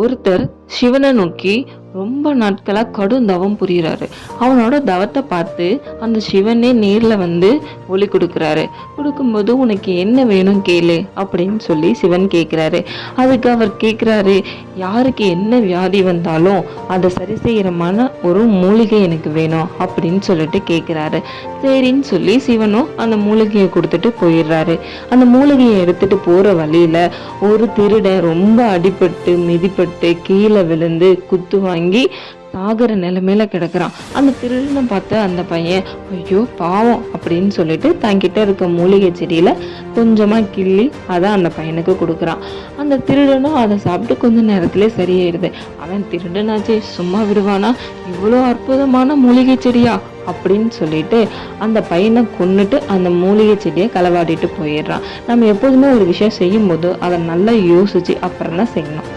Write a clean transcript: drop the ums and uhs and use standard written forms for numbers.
ஒருத்தர் சிவனை நோக்கி ரொம்ப நாட்களா கடும் தவம் புரியுறாரு. அவனோட தவத்தை பார்த்து அந்த சிவனே நேர்ல வந்து ஒளி கொடுக்குறாரு. கொடுக்கும்போது உனக்கு என்ன வேணும் கேளு அப்படின்னு சொல்லி சிவன் கேட்குறாரு. அதுக்கு அவர் கேட்குறாரு, யாருக்கு என்ன வியாதி வந்தாலும் அதை சரி செய்யறமான ஒரு மூலிகை எனக்கு வேணும் அப்படின்னு சொல்லிட்டு கேட்குறாரு. சரின்னு சொல்லி சிவனும் அந்த மூலிகையை கொடுத்துட்டு போயிடுறாரு. அந்த மூலிகையை எடுத்துட்டு போற வழியில ஒரு திருடன் ரொம்ப அடிபட்டு மிதிப்பட்டு கீழே விழுந்து குத்து வாங்கி சாகிற நிலைமையில கிடக்குறான். அந்த திருடனை பார்த்து அந்த பையன் ஐயோ பாவம் அப்படின்னு சொல்லிட்டு தன்கிட்ட இருக்க மூலிகை செடியில கொஞ்சமா கிள்ளி அதை அந்த பையனுக்கு கொடுக்குறான். அந்த திருடனும் அதை சாப்பிட்டு கொஞ்ச நேரத்திலே சரியாயிடுது. அவன் திருடனாச்சே சும்மா விடுவானா, இவ்வளோ அற்புதமான மூலிகை செடியா அப்படின்னு சொல்லிட்டு அந்த பையனை கொன்னுட்டு அந்த மூலிகை செடியை களவாடிட்டு போயிடுறான். நம்ம எப்போதுமே ஒரு விஷயம் செய்யும் போது அதை நல்லா யோசிச்சு அப்புறம் தான் செய்யணும்.